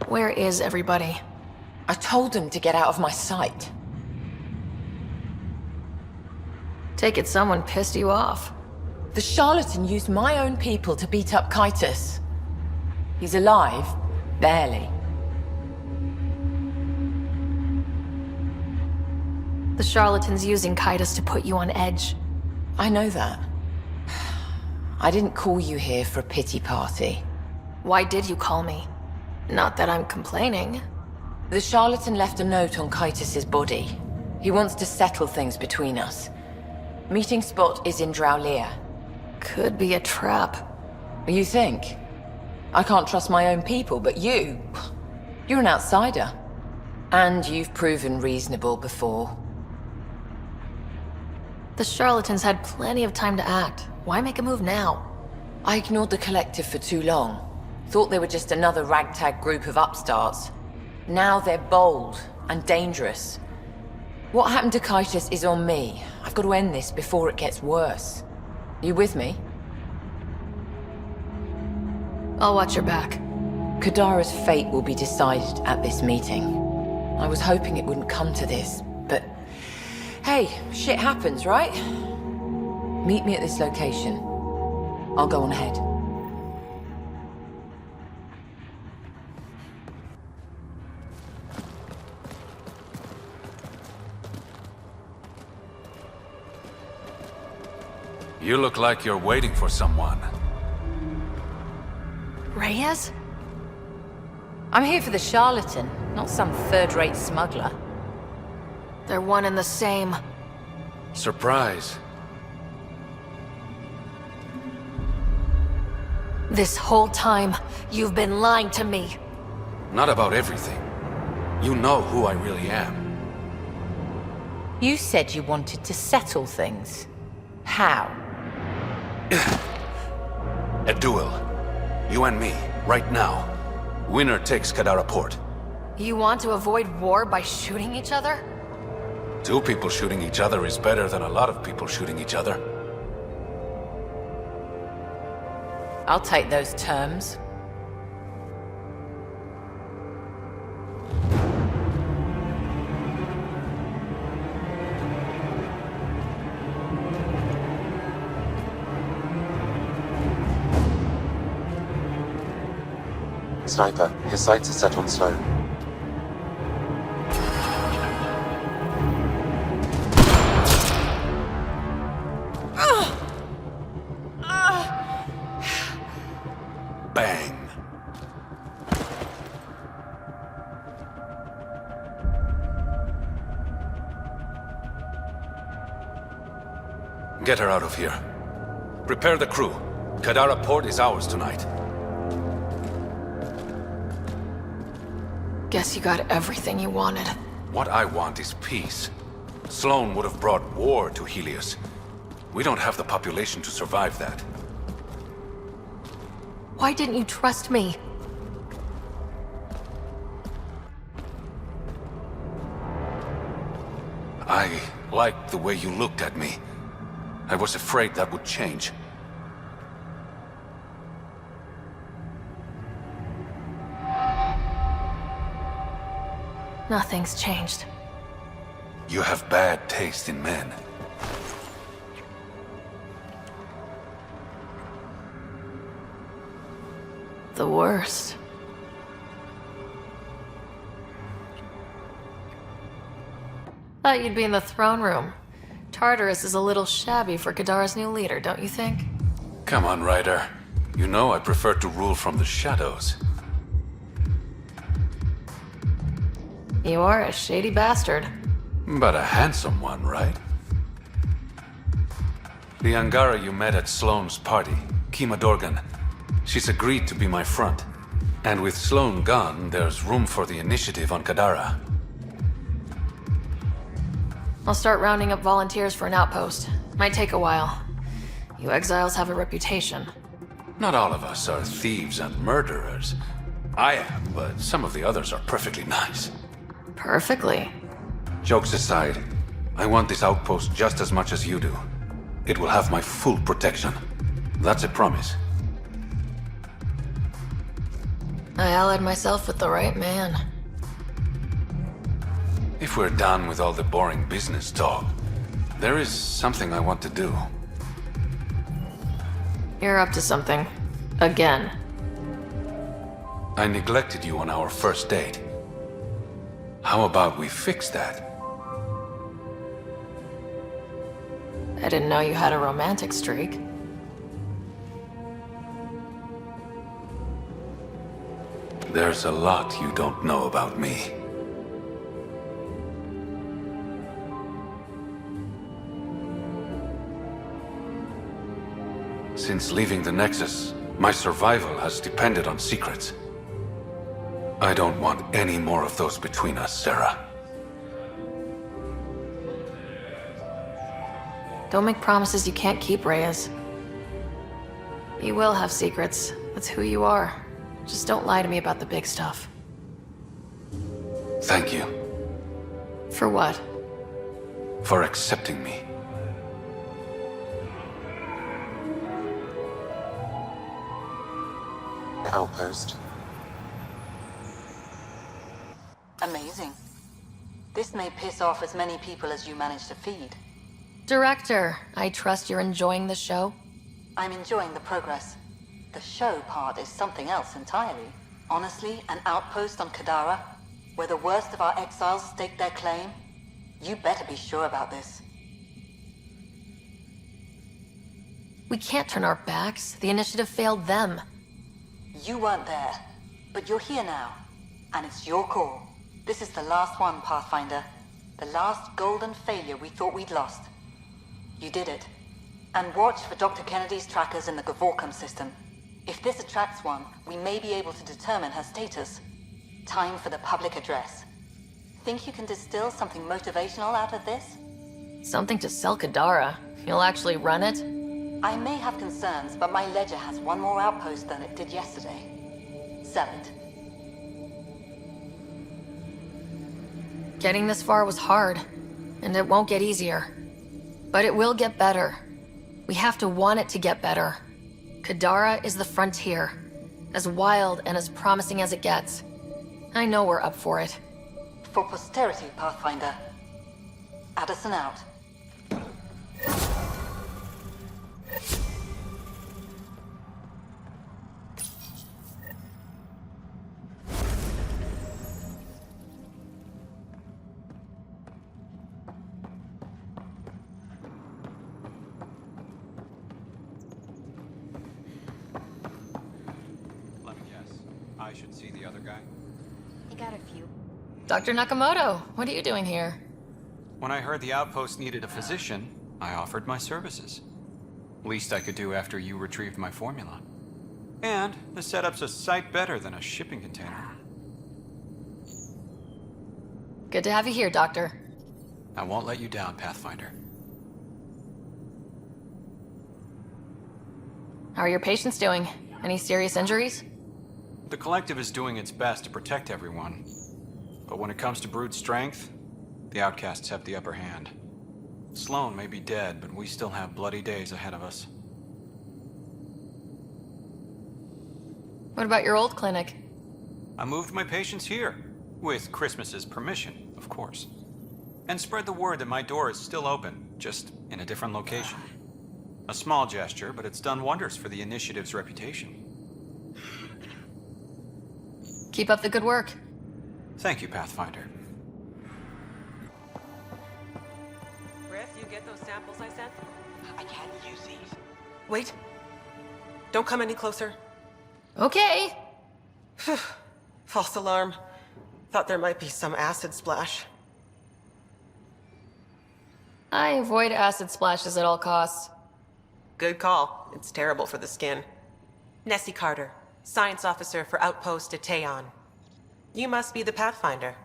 Where is everybody? I told them to get out of my sight. Take it someone pissed you off. The charlatan used my own people to beat up Kaitos. He's alive, barely. The charlatan's using Kaitos to put you on edge. I know that. I didn't call you here for a pity party. Why did you call me? Not that I'm complaining. The charlatan left a note on Kaitos' body. He wants to settle things between us. Meeting spot is in Drowlear. Could be a trap. You think? I can't trust my own people, but you're an outsider. And you've proven reasonable before. The charlatans had plenty of time to act. Why make a move now? I ignored the collective for too long. Thought they were just another ragtag group of upstarts. Now they're bold and dangerous. What happened to Kaitos is on me. I've got to end this before it gets worse. You with me? I'll watch your back. Kadara's fate will be decided at this meeting. I was hoping it wouldn't come to this, but hey, shit happens, right? Meet me at this location. I'll go on ahead. You look like you're waiting for someone. Reyes? I'm here for the charlatan, not some third-rate smuggler. They're one and the same. Surprise. This whole time, you've been lying to me. Not about everything. You know who I really am. You said you wanted to settle things. How? A duel. You and me, right now. Winner takes Kadara Port. You want to avoid war by shooting each other? Two people shooting each other is better than a lot of people shooting each other. I'll take those terms. Sniper, his sights are set on Sloan. Bang. Get her out of here. Prepare the crew. Kadara Port is ours tonight. Guess you got everything you wanted. What I want is peace. Sloan would have brought war to Helios. We don't have the population to survive that. Why didn't you trust me? I liked the way you looked at me. I was afraid that would change. Nothing's changed. You have bad taste in men. The worst. Thought you'd be in the throne room. Tartarus is a little shabby for Kadara's new leader, don't you think? Come on, Ryder. You know I prefer to rule from the shadows. You are a shady bastard. But a handsome one, right? The Angara you met at Sloane's party, Kima Dorgan, she's agreed to be my front. And with Sloane gone, there's room for the initiative on Kadara. I'll start rounding up volunteers for an outpost. Might take a while. You exiles have a reputation. Not all of us are thieves and murderers. I am, but some of the others are perfectly nice. Perfectly. Jokes aside, I want this outpost just as much as you do. It will have my full protection. That's a promise. I allied myself with the right man. If we're done with all the boring business talk, there is something I want to do. You're up to something. Again. I neglected you on our first date. How about we fix that? I didn't know you had a romantic streak. There's a lot you don't know about me. Since leaving the Nexus, my survival has depended on secrets. I don't want any more of those between us, Sarah. Don't make promises you can't keep, Reyes. You will have secrets. That's who you are. Just don't lie to me about the big stuff. Thank you For what? for accepting me. Outpost. Amazing. This may piss off as many people as you manage to feed. Director, I trust you're enjoying the show? I'm enjoying the progress. The show part is something else entirely. Honestly, an outpost on Kadara, where the worst of our exiles stake their claim? You better be sure about this. We can't turn our backs. The initiative failed them. You weren't there, but you're here now, and it's your call. This is the last one, Pathfinder. The last golden failure we thought we'd lost. You did it. And watch for Dr. Kennedy's trackers in the Gavorkum system. If this attracts one, we may be able to determine her status. Time for the public address. Think you can distill something motivational out of this? Something to sell Kadara. You'll actually run it? I may have concerns, but my ledger has one more outpost than it did yesterday. Sell it. Getting this far was hard, and it won't get easier. But it will get better. We have to want it to get better. Kadara is the frontier, as wild and as promising as it gets. I know we're up for it. For posterity, Pathfinder. Addison out. Let me guess. I should see the other guy? I got a few. Dr. Nakamoto, what are you doing here? When I heard the outpost needed a physician, I offered my services. Least I could do after you retrieved my formula. And the setup's a sight better than a shipping container. Good to have you here, Doctor. I won't let you down, Pathfinder. How are your patients doing? Any serious injuries? The Collective is doing its best to protect everyone. But when it comes to brute strength, the outcasts have the upper hand. Sloan may be dead, but we still have bloody days ahead of us. What about your old clinic? I moved my patients here, with Christmas's permission, of course. And spread the word that my door is still open, just in a different location. A small gesture, but it's done wonders for the initiative's reputation. Keep up the good work. Thank you, Pathfinder. Griff, you get those samples I sent? I can't use these. Wait. Don't come any closer. Okay. False alarm. Thought there might be some acid splash. I avoid acid splashes at all costs. Good call. It's terrible for the skin. Nessie Carter, Science Officer for Outpost Ateon. You must be the Pathfinder.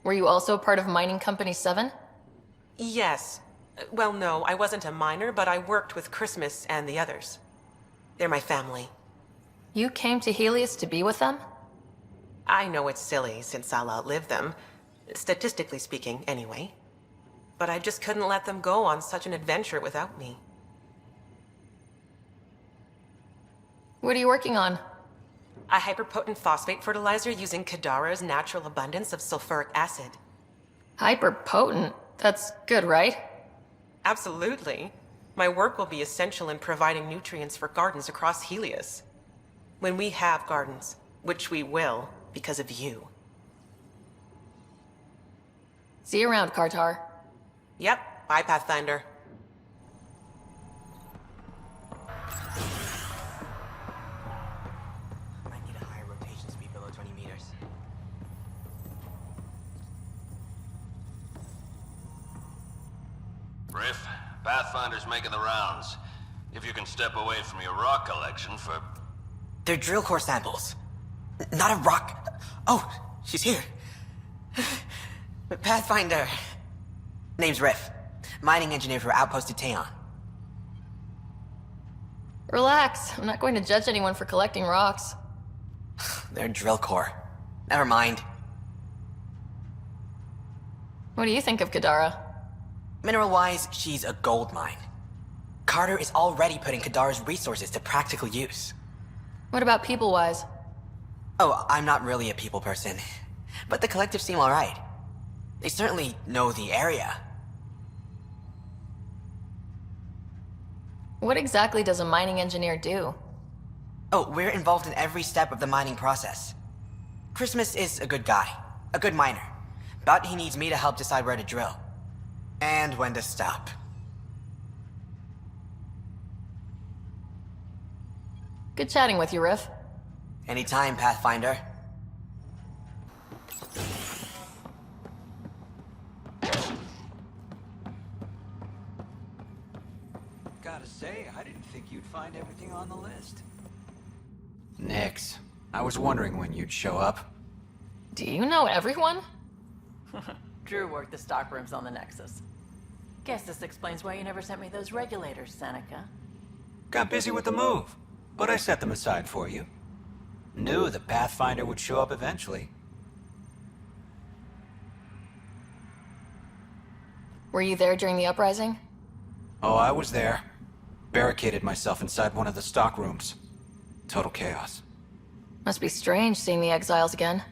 Were you also part of Mining Company 7? Yes. Well, no, I wasn't a miner, but I worked with Christmas and the others. They're my family. You came to Helios to be with them? I know it's silly, since I'll outlive them. Statistically speaking, anyway. But I just couldn't let them go on such an adventure without me. What are you working on? A hyperpotent phosphate fertilizer using Kadara's natural abundance of sulfuric acid. Hyper-potent. That's good, right? Absolutely. My work will be essential in providing nutrients for gardens across Helios. When we have gardens, which we will because of you. See you around, Kartar. Yep, bye, Pathfinder. Might need a higher rotation speed below 20 meters. Riff, Pathfinder's making the rounds. If you can step away from your rock collection for... They're drill core samples. Not a rock. Oh, she's here. Pathfinder. Name's Riff. Mining engineer for Outpost Teon. Relax. I'm not going to judge anyone for collecting rocks. They're drill core. Never mind. What do you think of Kadara? Mineral-wise, she's a gold mine. Carter is already putting Kadara's resources to practical use. What about people-wise? Oh, I'm not really a people person. But the collective seem alright. They certainly know the area. What exactly does a mining engineer do? Oh, we're involved in every step of the mining process. Christmas is a good guy, a good miner. But he needs me to help decide where to drill. And when to stop. Good chatting with you, Riff. Anytime, Pathfinder. Gotta say, I didn't think you'd find everything on the list. Nix. I was wondering when you'd show up. Do you know everyone? Drew worked the stockrooms on the Nexus. Guess this explains why you never sent me those regulators, Seneca. Got busy with the move, but I set them aside for you. Knew the Pathfinder would show up eventually. Were you there during the uprising? Oh, I was there. Barricaded myself inside one of the stockrooms. Total chaos. Must be strange seeing the exiles again.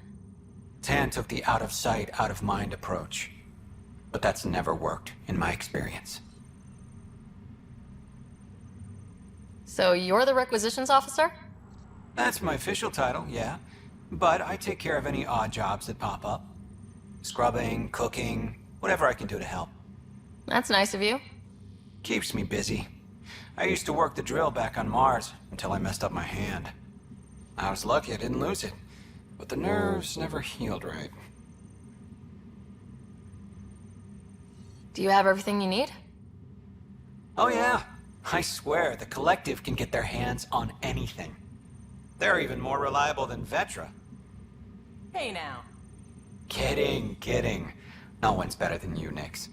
Tan took the out-of-sight, out-of-mind approach. But that's never worked, in my experience. So you're the requisitions officer? That's my official title, yeah. But I take care of any odd jobs that pop up. Scrubbing, cooking, whatever I can do to help. That's nice of you. Keeps me busy. I used to work the drill back on Mars until I messed up my hand. I was lucky I didn't lose it, but the nerves never healed right. Do you have everything you need? Oh yeah, I swear the Collective can get their hands on anything. They're even more reliable than Vetra. Hey now. Kidding, kidding. No one's better than you, Nix.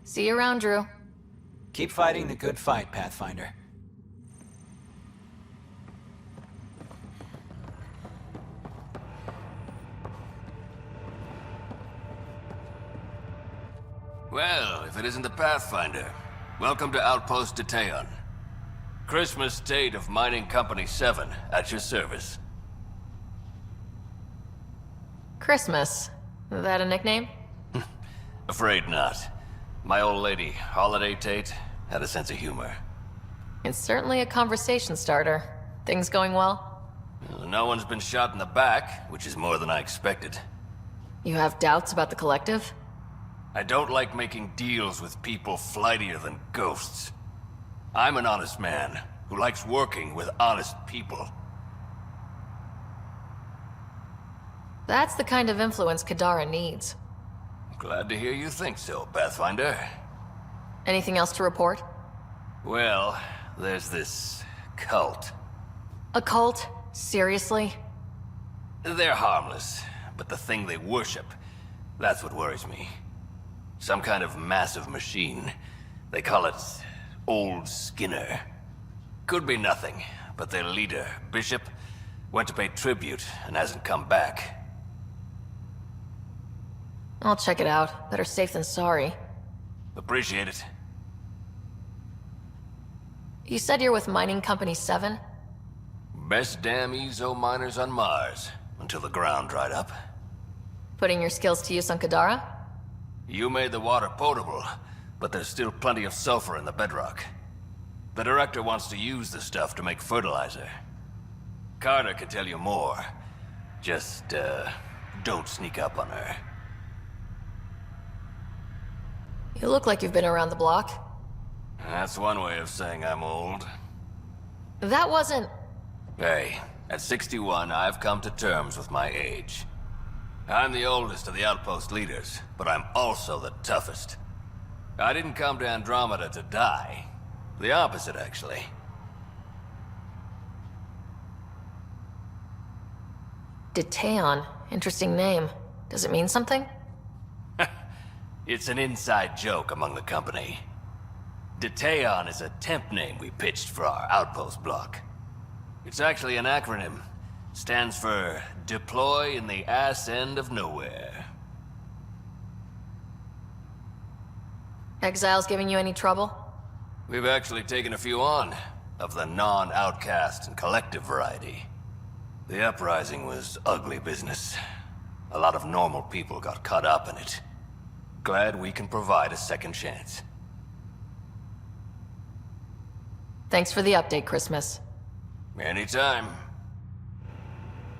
See you around, Drew. Keep fighting the good fight, Pathfinder. Well, if it isn't the Pathfinder, welcome to Outpost Teon. Christmas date of Mining Company 7, at your service. Christmas. Is that a nickname? Afraid not. My old lady, Holiday Tate, had a sense of humor. It's certainly a conversation starter. Things going well? No one's been shot in the back, which is more than I expected. You have doubts about the Collective? I don't like making deals with people flightier than ghosts. I'm an honest man who likes working with honest people. That's the kind of influence Kadara needs. Glad to hear you think so, Pathfinder. Anything else to report? Well, there's this cult. A cult? Seriously? They're harmless, but the thing they worship, that's what worries me. Some kind of massive machine. They call it Old Skinner. Could be nothing, but their leader, Bishop, went to pay tribute and hasn't come back. I'll check it out. Better safe than sorry. Appreciate it. You said you're with Mining Company 7? Best damn ezo miners on Mars, until the ground dried up. Putting your skills to use on Kadara? You made the water potable, but there's still plenty of sulfur in the bedrock. The director wants to use the stuff to make fertilizer. Carter can tell you more. Just, don't sneak up on her. You look like you've been around the block. That's one way of saying I'm old. That wasn't... Hey, at 61, I've come to terms with my age. I'm the oldest of the outpost leaders, but I'm also the toughest. I didn't come to Andromeda to die. The opposite, actually. Detaeon. Interesting name. Does it mean something? It's an inside joke among the company. Detaeon is a temp name we pitched for our outpost block. It's actually an acronym. Stands for Deploy in the Ass End of Nowhere. Exiles giving you any trouble? We've actually taken a few on, of the non-outcast and collective variety. The uprising was ugly business. A lot of normal people got caught up in it. Glad we can provide a second chance. Thanks for the update, Christmas. Anytime.